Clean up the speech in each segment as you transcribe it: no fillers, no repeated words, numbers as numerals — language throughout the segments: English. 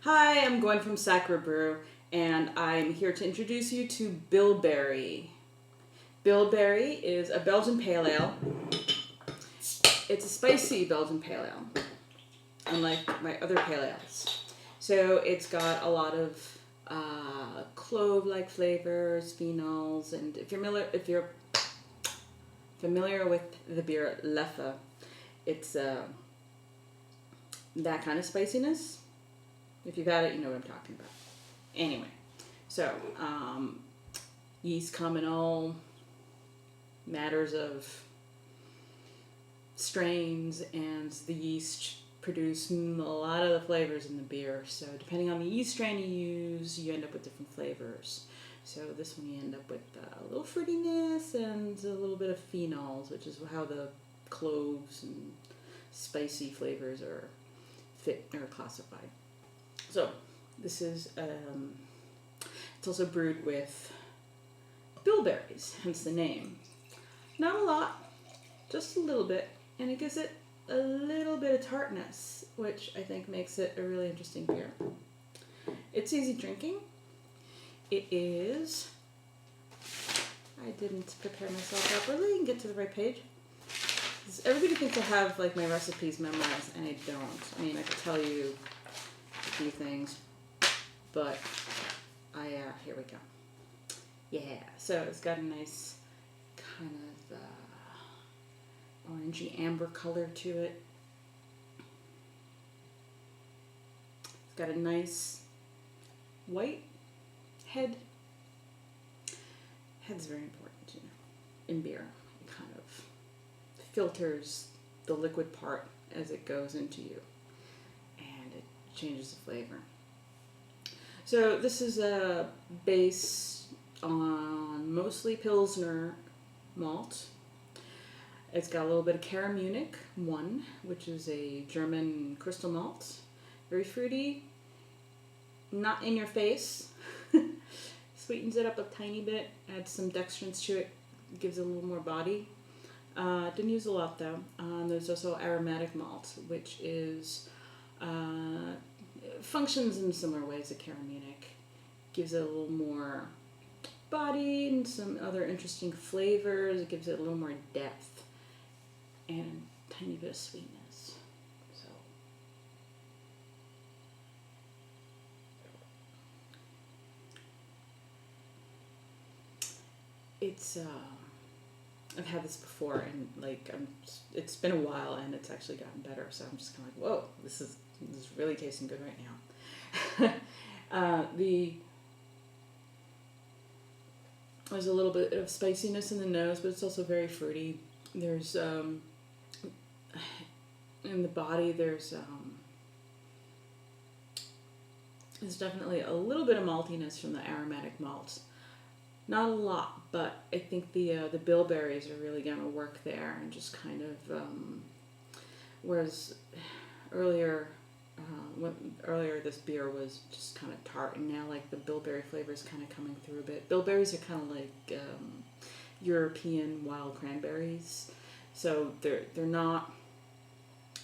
Hi, I'm Gwen from Sacre Brew, and I'm here to introduce you to Bilberry. Bilberry is a Belgian pale ale. It's a spicy Belgian pale ale, unlike my other pale ales. So it's got a lot of clove-like flavors, phenols, and if you're familiar with the beer Leffe, it's that kind of spiciness. If you've had it, you know what I'm talking about. Anyway, so yeast come in all matters of strains, and the yeast produce a lot of the flavors in the beer. So depending on the yeast strain you use, you end up with different flavors. So this one you end up with a little fruitiness and a little bit of phenols, which is how the cloves and spicy flavors are classified. So this is, it's also brewed with bilberries, hence the name. Not a lot, just a little bit, and it gives it a little bit of tartness, which I think makes it a really interesting beer. It's easy drinking. It is, I didn't prepare myself properly and get to the right page. Everybody thinks I have like my recipes memorized, and I don't. I mean, I could tell you a few things, but here we go. Yeah, so it's got a nice kind of orangey amber color to it. It's got a nice white head. Head's very important, you know, in beer. It kind of filters the liquid part as it goes into you, and it changes the flavor. So this is a base on mostly Pilsner malt. It's got a little bit of Cara Munich 1, which is a German crystal malt. Very fruity, not in your face. Sweetens it up a tiny bit, adds some dextrins to it, gives it a little more body. Didn't use a lot though. There's also aromatic malt, which is functions in similar ways to Cara Munich. Gives it a little more body and some other interesting flavors. It gives it a little more depth and a tiny bit of sweetness. So it's I've had this before, and like it's been a while, and it's actually gotten better. So I'm just kind of like, whoa, this is really tasting good right now. There's a little bit of spiciness in the nose, but it's also very fruity. There's in the body there's definitely a little bit of maltiness from the aromatic malts. Not a lot, but I think the bilberries are really going to work there, and just kind of whereas earlier this beer was just kind of tart, and now like the bilberry flavor is kind of coming through a bit. Bilberries are kind of like European wild cranberries, so they're not,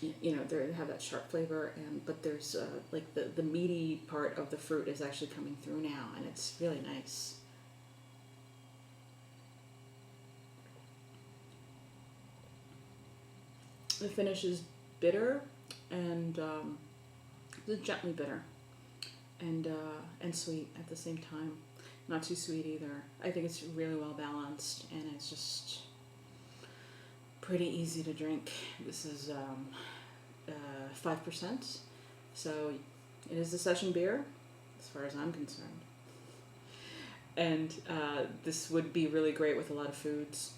you know, they have that sharp flavor, but there's like the meaty part of the fruit is actually coming through now, and it's really nice. The finish is bitter and gently bitter and sweet at the same time. Not too sweet either. I think it's really well balanced, and it's just pretty easy to drink. This is 5%, so it is a session beer as far as I'm concerned. And this would be really great with a lot of foods.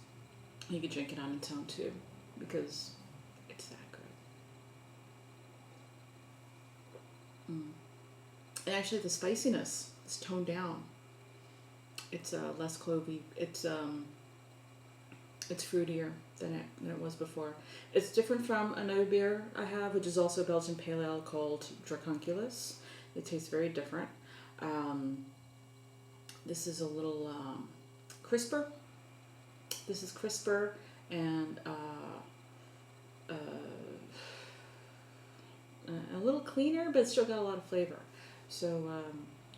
You could drink it on its own too, because it's that good. And actually the spiciness is toned down. It's less clovey. It's fruitier than it was before. It's different from another beer I have, which is also a Belgian pale ale called Dracunculus. It tastes very different. This is a little crisper. This is crisper and a little cleaner, but it's still got a lot of flavor. So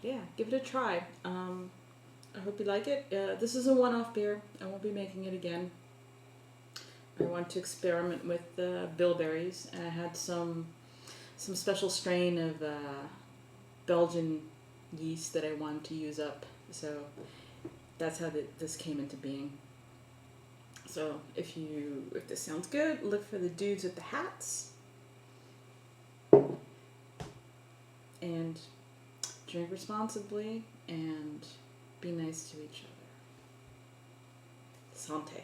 yeah, give it a try. I hope you like it. This is a one-off beer. I won't be making it again. I want to experiment with bilberries, and I had some special strain of Belgian yeast that I wanted to use up. So that's how this came into being. So if this sounds good, look for the dudes with the hats, and drink responsibly and be nice to each other. Santé.